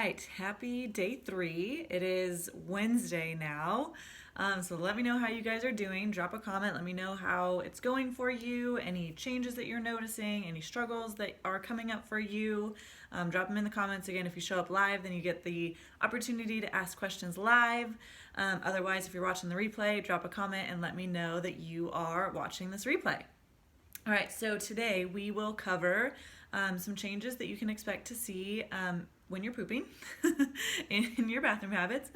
right, happy day 3. It is Wednesday now. So let me know how you guys are doing. Drop a comment. Let me know how it's going for you, any changes that you're noticing, any struggles that are coming up for you. Drop them in the comments. Again, if you show up live, then you get the opportunity to ask questions live. Otherwise, if you're watching the replay, drop a comment and let me know that you are watching this replay. All right, so today we will cover some changes that you can expect to see when you're pooping in your bathroom habits,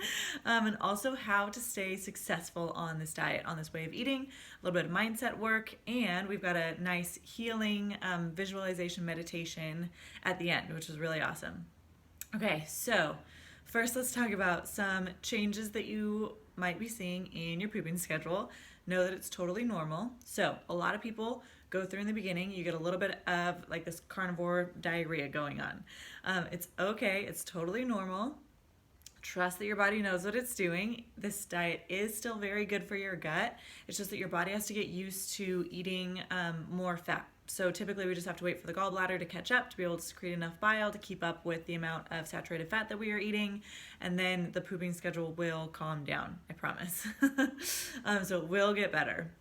and also how to stay successful on this diet, on this way of eating, a little bit of mindset work, and we've got a nice healing visualization meditation at the end, which is really awesome. Okay, so first let's talk about some changes that you might be seeing in your pooping schedule. Know that it's totally normal. So a lot of people go through in the beginning, you get a little bit of like this carnivore diarrhea going on. It's okay, it's totally normal. Trust that your body knows what it's doing. This diet is still very good for your gut. It's just that your body has to get used to eating more fat. So typically we just have to wait for the gallbladder to catch up to be able to secrete enough bile to keep up with the amount of saturated fat that we are eating, and then the pooping schedule will calm down, I promise. So it will get better.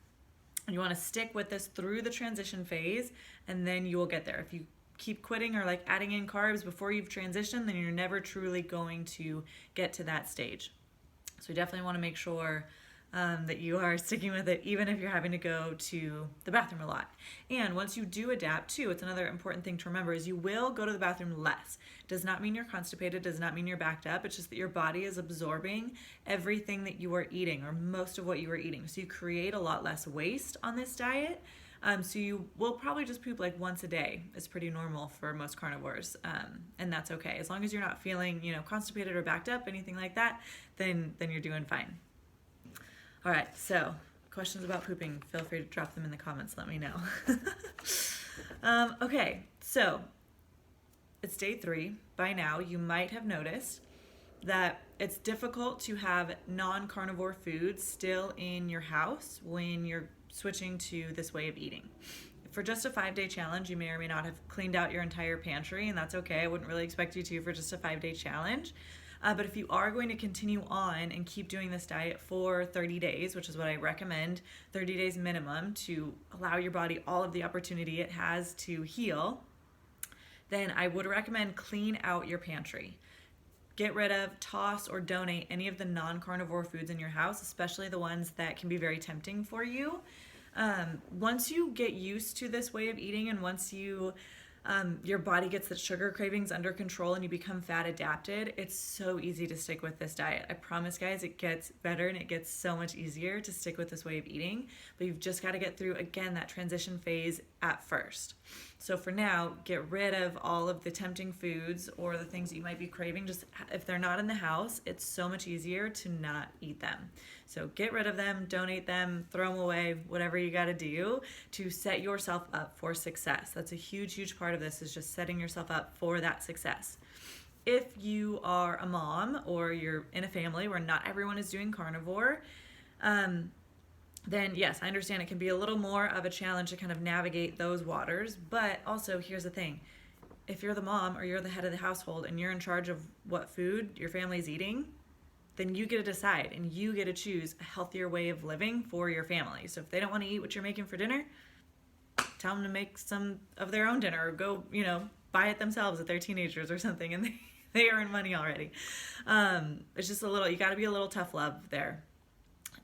You want to stick with this through the transition phase, and then you will get there. If you keep quitting or like adding in carbs before you've transitioned, then you're never truly going to get to that stage. So we definitely want to make sure that you are sticking with it, even if you're having to go to the bathroom a lot. And once you do adapt too, it's another important thing to remember is you will go to the bathroom less. Does not mean you're constipated, does not mean you're backed up. It's just that your body is absorbing everything that you are eating, or most of what you are eating. So you create a lot less waste on this diet. So you will probably just poop like once a day. It's pretty normal for most carnivores, and that's okay. As long as you're not feeling, constipated or backed up, anything like that, then you're doing fine. All right, so questions about pooping, feel free to drop them in the comments. Let me know. Okay, so it's day 3. By now, you might have noticed that it's difficult to have non-carnivore foods still in your house when you're switching to this way of eating. For just a 5-day challenge, you may or may not have cleaned out your entire pantry, and that's okay. I wouldn't really expect you to for just a 5-day challenge. But if you are going to continue on and keep doing this diet for 30 days, which is what I recommend, 30 days minimum to allow your body all of the opportunity it has to heal, then I would recommend clean out your pantry. Get rid of, toss, or donate any of the non-carnivore foods in your house, especially the ones that can be very tempting for you. Once you get used to this way of eating, and once your body gets the sugar cravings under control and you become fat adapted, it's so easy to stick with this diet. I promise, guys, it gets better and it gets so much easier to stick with this way of eating, but you've just got to get through, again, that transition phase at first. So for now, get rid of all of the tempting foods or the things that you might be craving. Just if they're not in the house, it's so much easier to not eat them. So get rid of them, donate them, throw them away, whatever you got to do to set yourself up for success. That's a huge, huge part of this, is just setting yourself up for that success. If you are a mom or you're in a family where not everyone is doing carnivore, then yes, I understand it can be a little more of a challenge to kind of navigate those waters. But also, here's the thing. If you're the mom or you're the head of the household and you're in charge of what food your family's eating, then you get to decide and you get to choose a healthier way of living for your family. So if they don't want to eat what you're making for dinner, tell them to make some of their own dinner, or go, buy it themselves if they're teenagers or something and they earn money already. It's just you got to be a little tough love there.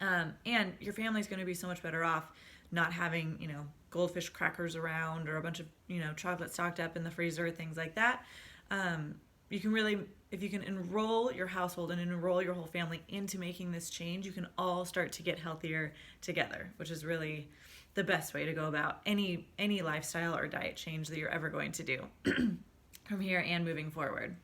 And your family's going to be so much better off not having, goldfish crackers around or a bunch of, chocolate stocked up in the freezer, things like that. You can really, if you can enroll your household and enroll your whole family into making this change, you can all start to get healthier together, which is really the best way to go about any lifestyle or diet change that you're ever going to do from here and moving forward.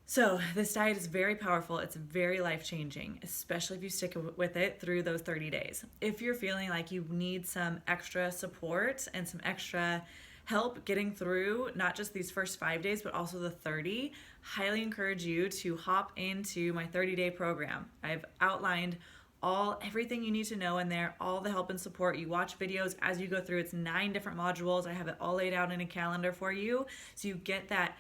So this diet is very powerful. It's very life-changing, especially if you stick with it through those 30 days. If you're feeling like you need some extra support and some extra help getting through not just these first 5 days, but also the 30, highly encourage you to hop into my 30-day program. I've outlined everything you need to know in there, all the help and support. You watch videos as you go through. It's 9 different modules. I have it all laid out in a calendar for you. So you get that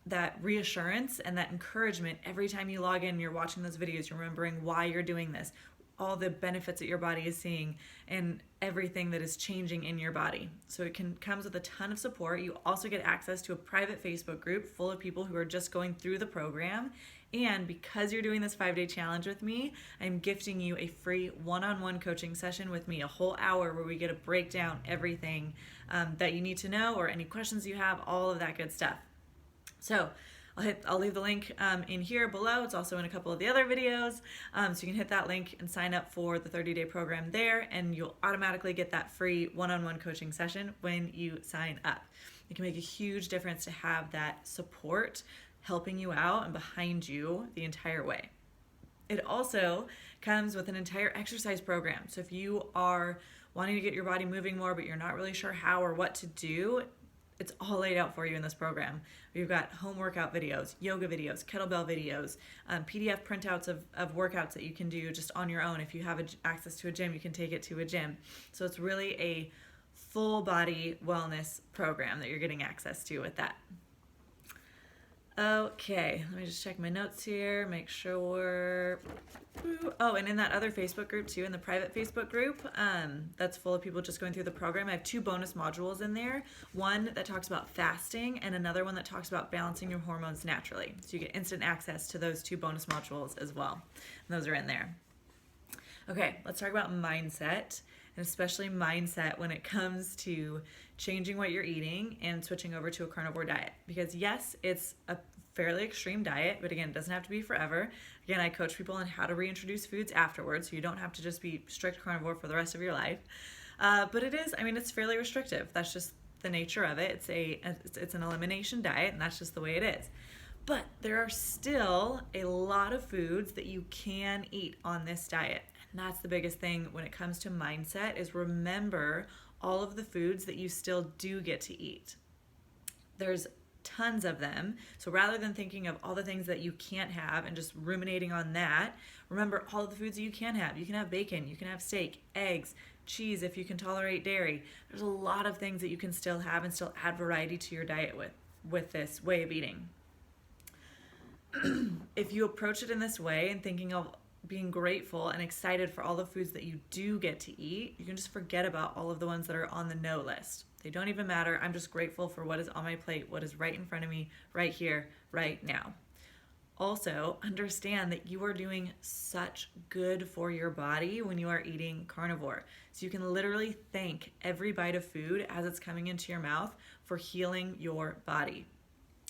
that reassurance and that encouragement every time you log in, you're watching those videos, you're remembering why you're doing this, all the benefits that your body is seeing, and everything that is changing in your body. So it comes with a ton of support. You also get access to a private Facebook group full of people who are just going through the program. And because you're doing this 5-day challenge with me, I'm gifting you a free one-on-one coaching session with me, a whole hour where we get to break down everything that you need to know, or any questions you have, all of that good stuff. So I'll leave the link in here below. It's also in a couple of the other videos. So you can hit that link and sign up for the 30-day program there, and you'll automatically get that free one-on-one coaching session when you sign up. It can make a huge difference to have that support helping you out and behind you the entire way. It also comes with an entire exercise program. So if you are wanting to get your body moving more, but you're not really sure how or what to do, it's all laid out for you in this program. We've got home workout videos, yoga videos, kettlebell videos, PDF printouts of workouts that you can do just on your own. If you have access to a gym, you can take it to a gym. So it's really a full body wellness program that you're getting access to with that. Okay, let me just check my notes here, make sure. Oh, and in that other Facebook group too, in the private Facebook group, that's full of people just going through the program, I have 2 bonus modules in there. One that talks about fasting, and another one that talks about balancing your hormones naturally. So you get instant access to those 2 bonus modules as well. And those are in there. Okay, let's talk about mindset, and especially mindset when it comes to changing what you're eating and switching over to a carnivore diet. Because yes, it's a fairly extreme diet, but again, it doesn't have to be forever. Again, I coach people on how to reintroduce foods afterwards, so you don't have to just be strict carnivore for the rest of your life. But it is, it's fairly restrictive. That's just the nature of it. It's an elimination diet, and that's just the way it is. But there are still a lot of foods that you can eat on this diet. And that's the biggest thing when it comes to mindset, is remember all of the foods that you still do get to eat. There's tons of them. So rather than thinking of all the things that you can't have and just ruminating on that, remember all of the foods that you can have. You can have bacon, you can have steak, eggs, cheese if you can tolerate dairy. There's a lot of things that you can still have and still add variety to your diet with this way of eating. If you approach it in this way and thinking of being grateful and excited for all the foods that you do get to eat, you can just forget about all of the ones that are on the no list. They don't even matter. I'm just grateful for what is on my plate, what is right in front of me, right here, right now. Also, understand that you are doing such good for your body when you are eating carnivore. So you can literally thank every bite of food as it's coming into your mouth for healing your body.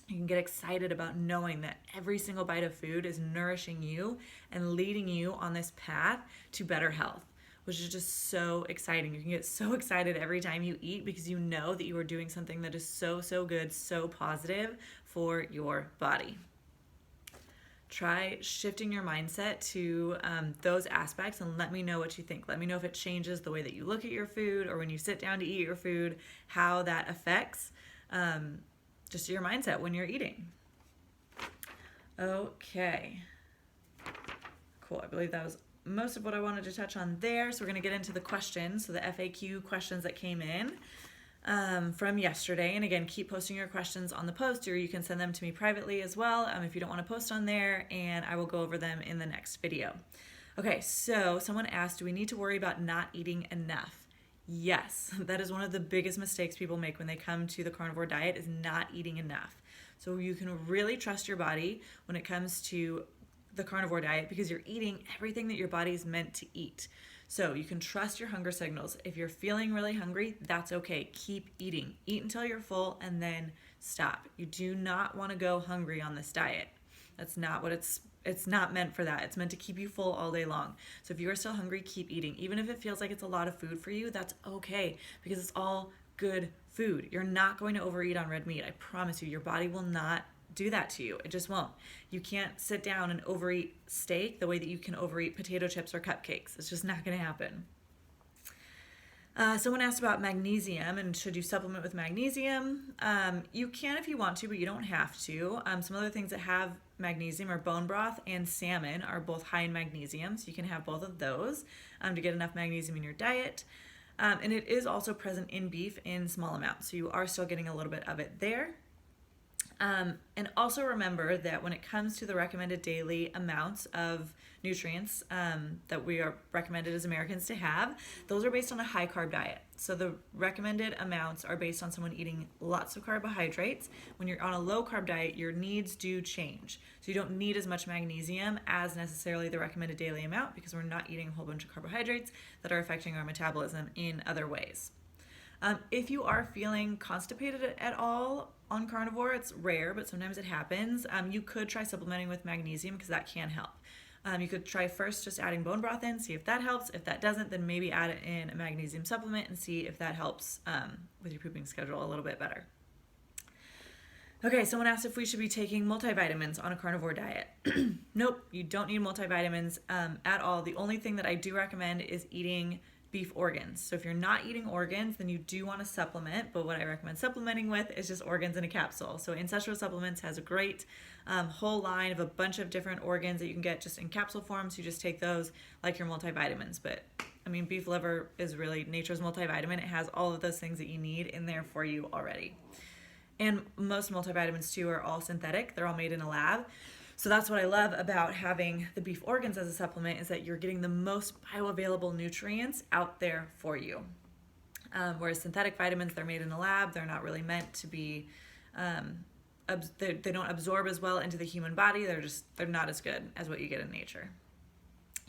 You can get excited about knowing that every single bite of food is nourishing you and leading you on this path to better health, which is just so exciting. You can get so excited every time you eat because you know that you are doing something that is so, so good, so positive for your body. Try shifting your mindset to those aspects and let me know what you think. Let me know if it changes the way that you look at your food, or when you sit down to eat your food, how that affects just your mindset when you're eating. Okay. Cool. I believe that was most of what I wanted to touch on there. So we're going to get into the questions. So the FAQ questions that came in from yesterday. And again, keep posting your questions on the post, or you can send them to me privately as well if you don't want to post on there, and I will go over them in the next video. Okay, so someone asked, do we need to worry about not eating enough? Yes, that is one of the biggest mistakes people make when they come to the carnivore diet, is not eating enough. So you can really trust your body when it comes to the carnivore diet, because you're eating everything that your body is meant to eat. So you can trust your hunger signals. If you're feeling really hungry, that's okay. Keep eating. Eat until you're full and then stop. You do not want to go hungry on this diet. That's not what it's not meant for that. It's meant to keep you full all day long. So if you are still hungry, keep eating. Even if it feels like it's a lot of food for you, that's okay, because it's all good food. You're not going to overeat on red meat. I promise you, your body will not do that to you. It just won't. You can't sit down and overeat steak the way that you can overeat potato chips or cupcakes. It's just not going to happen. Someone asked about magnesium and should you supplement with magnesium. You can if you want to, but you don't have to. Some other things that have magnesium are bone broth and salmon are both high in magnesium, so you can have both of those to get enough magnesium in your diet. And it is also present in beef in small amounts, so you are still getting a little bit of it there. And also remember that when it comes to the recommended daily amounts of nutrients that we are recommended as Americans to have, those are based on a high carb diet. So the recommended amounts are based on someone eating lots of carbohydrates. When you're on a low carb diet, your needs do change. So you don't need as much magnesium as necessarily the recommended daily amount because we're not eating a whole bunch of carbohydrates that are affecting our metabolism in other ways. If you are feeling constipated at all on carnivore, it's rare, but sometimes it happens. You could try supplementing with magnesium because that can help. You could try first just adding bone broth in, see if that helps. If that doesn't, then maybe add it in a magnesium supplement and see if that helps with your pooping schedule a little bit better. Okay, someone asked if we should be taking multivitamins on a carnivore diet. Nope, you don't need multivitamins at all. The only thing that I do recommend is eating beef organs. So if you're not eating organs, then you do want to supplement, but what I recommend supplementing with is just organs in a capsule. So Ancestral Supplements has a great whole line of a bunch of different organs that you can get just in capsule form, so you just take those like your multivitamins. But I mean, beef liver is really nature's multivitamin. It has all of those things that you need in there for you already. And most multivitamins too are all synthetic. They're all made in a lab. So that's what I love about having the beef organs as a supplement, is that you're getting the most bioavailable nutrients out there for you. Whereas synthetic vitamins, they're made in a lab. They're not really meant to be, they don't absorb as well into the human body. They're not as good as what you get in nature.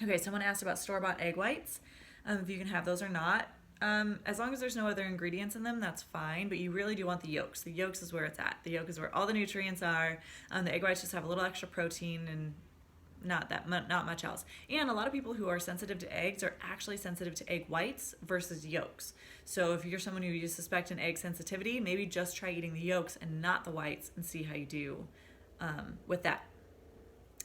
Okay, someone asked about store-bought egg whites, if you can have those or not. As long as there's no other ingredients in them, that's fine, but you really do want the yolks. The yolks is where it's at. The yolk is where all the nutrients are. The egg whites just have a little extra protein and not much else. And a lot of people who are sensitive to eggs are actually sensitive to egg whites versus yolks. So if you're someone who you suspect an egg sensitivity, maybe just try eating the yolks and not the whites and see how you do with that.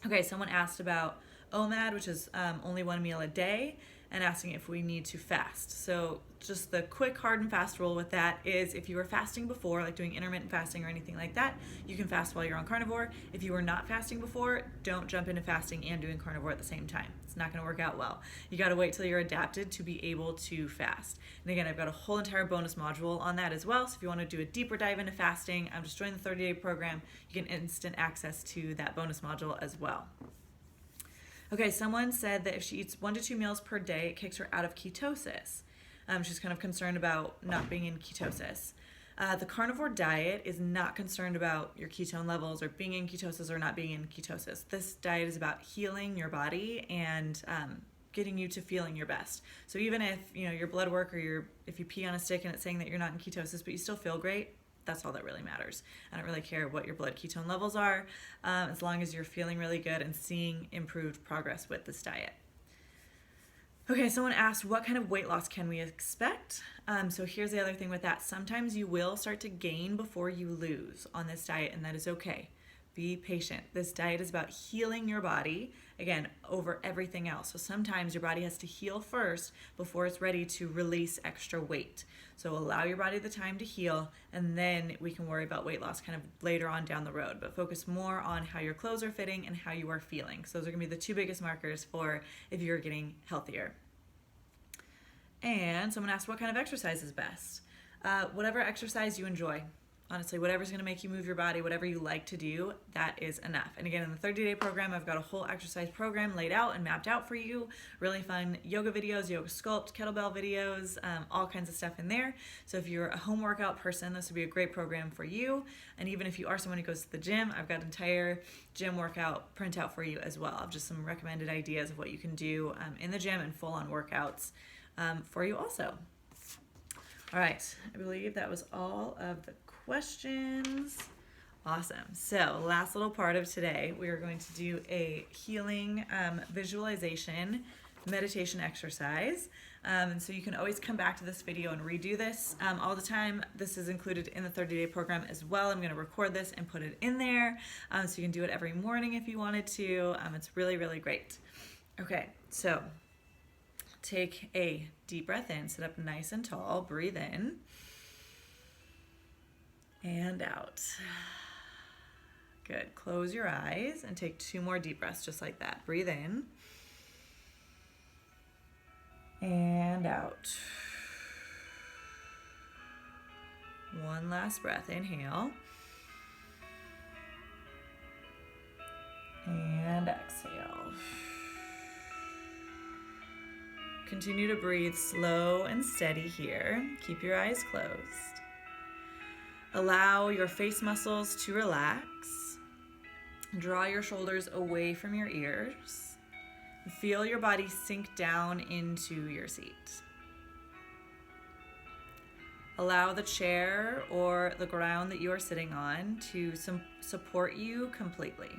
Okay, someone asked about OMAD, which is only one meal a day, and asking if we need to fast. So just the quick hard and fast rule with that is, if you were fasting before, like doing intermittent fasting or anything like that, you can fast while you're on carnivore. If you were not fasting before, don't jump into fasting and doing carnivore at the same time. It's not gonna work out well. You gotta wait till you're adapted to be able to fast. And again, I've got a whole entire bonus module on that as well. So if you wanna do a deeper dive into fasting, just join the 30-day program. You get instant access to that bonus module as well. Okay, someone said that if she eats 1 to 2 meals per day, it kicks her out of ketosis. She's kind of concerned about not being in ketosis. The carnivore diet is not concerned about your ketone levels or being in ketosis or not being in ketosis. This diet is about healing your body and getting you to feeling your best. So even if your blood work or if you pee on a stick and it's saying that you're not in ketosis but you still feel great, that's all that really matters. I don't really care what your blood ketone levels are, as long as you're feeling really good and seeing improved progress with this diet. Okay, someone asked, what kind of weight loss can we expect? So here's the other thing with that. Sometimes you will start to gain before you lose on this diet, and that is okay. Be patient. This diet is about healing your body, again, over everything else. So sometimes your body has to heal first before it's ready to release extra weight. So allow your body the time to heal, and then we can worry about weight loss kind of later on down the road. But focus more on how your clothes are fitting and how you are feeling. So those are gonna be the 2 biggest markers for if you're getting healthier. And someone asked, what kind of exercise is best? Whatever exercise you enjoy. Honestly, whatever's gonna make you move your body, whatever you like to do, that is enough. And again, in the 30-day program, I've got a whole exercise program laid out and mapped out for you. Really fun yoga videos, yoga sculpt, kettlebell videos, all kinds of stuff in there. So if you're a home workout person, this would be a great program for you. And even if you are someone who goes to the gym, I've got an entire gym workout printout for you as well. I've just some recommended ideas of what you can do in the gym and full-on workouts for you also. All right, I believe that was all of the questions. Awesome. So last little part of today, we are going to do a healing visualization meditation exercise. And so you can always come back to this video and redo this all the time. This is included in the 30-day program as well. I'm going to record this and put it in there, so you can do it every morning if you wanted to. It's really, really great. Okay, so take a deep breath in, sit up nice and tall, breathe in and out. Good. Close your eyes and take 2 more deep breaths just like that. Breathe in and out. 1 last breath. Inhale exhale. Continue to breathe slow and steady here. Keep your eyes closed. Allow your face muscles to relax. Draw your shoulders away from your ears. Feel your body sink down into your seat. Allow the chair or the ground that you are sitting on to support you completely.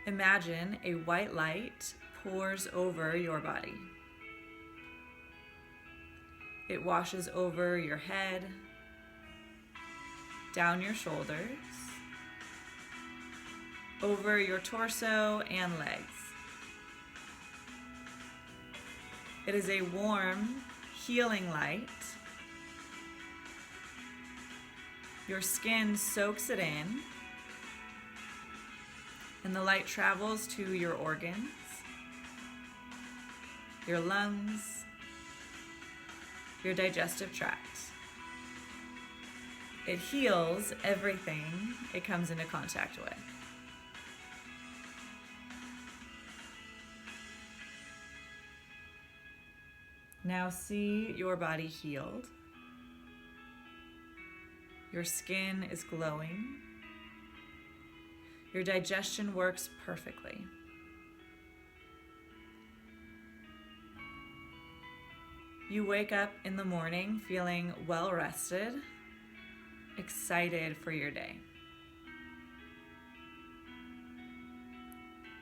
Imagine a white light pours over your body. It washes over your head, down your shoulders, over your torso and legs. It is a warm, healing light. Your skin soaks it in, and the light travels to your organs, your lungs, your digestive tract. It heals everything it comes into contact with. Now see your body healed. Your skin is glowing. Your digestion works perfectly. You wake up in the morning feeling well rested, excited for your day.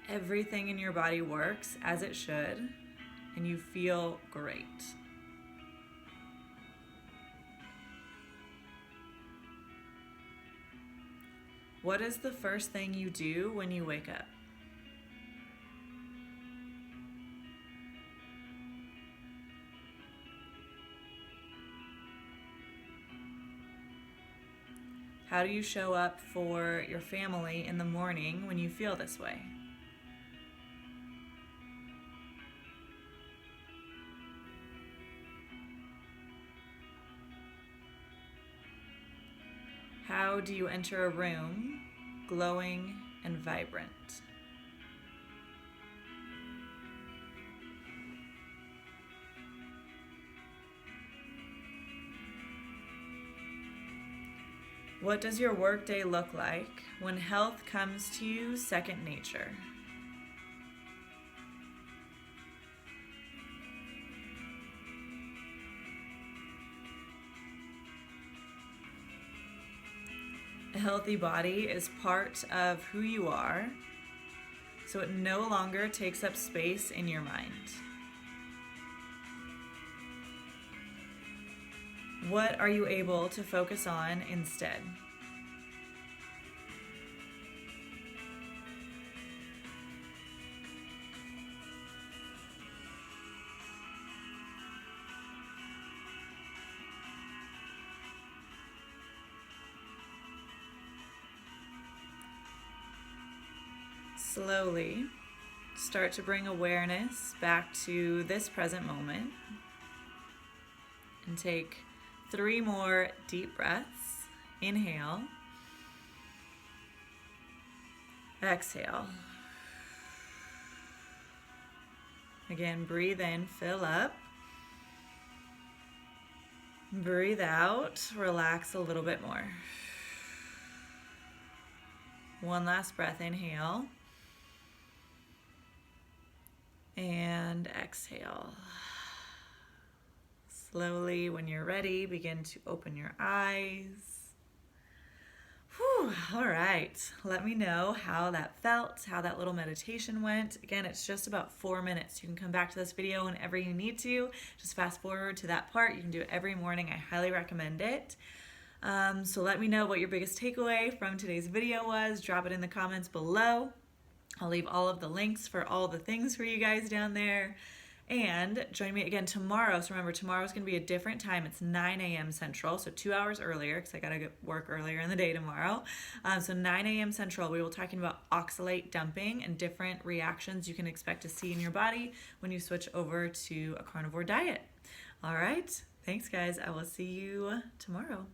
Everything in your body works as it should, and you feel great. What is the first thing you do when you wake up? How do you show up for your family in the morning when you feel this way? How do you enter a room glowing and vibrant? What does your workday look like when health comes to you second nature? A healthy body is part of who you are, so it no longer takes up space in your mind. What are you able to focus on instead? Slowly start to bring awareness back to this present moment and take 3 more deep breaths. Inhale. Exhale. Again, breathe in, fill up. Breathe out, relax a little bit more. One last breath, inhale. And exhale. Slowly, when you're ready, begin to open your eyes. Whew, all right. Let me know how that felt, how that little meditation went. Again, it's just about 4 minutes. You can come back to this video whenever you need to. Just fast forward to that part. You can do it every morning. I highly recommend it. So let me know what your biggest takeaway from today's video was. Drop it in the comments below. I'll leave all of the links for all the things for you guys down there. And join me again tomorrow. So remember, tomorrow's going to be a different time. It's 9 a.m. Central, so 2 hours earlier because I got to work earlier in the day tomorrow. So 9 a.m. Central, we will be talking about oxalate dumping and different reactions you can expect to see in your body when you switch over to a carnivore diet. All right. Thanks, guys. I will see you tomorrow.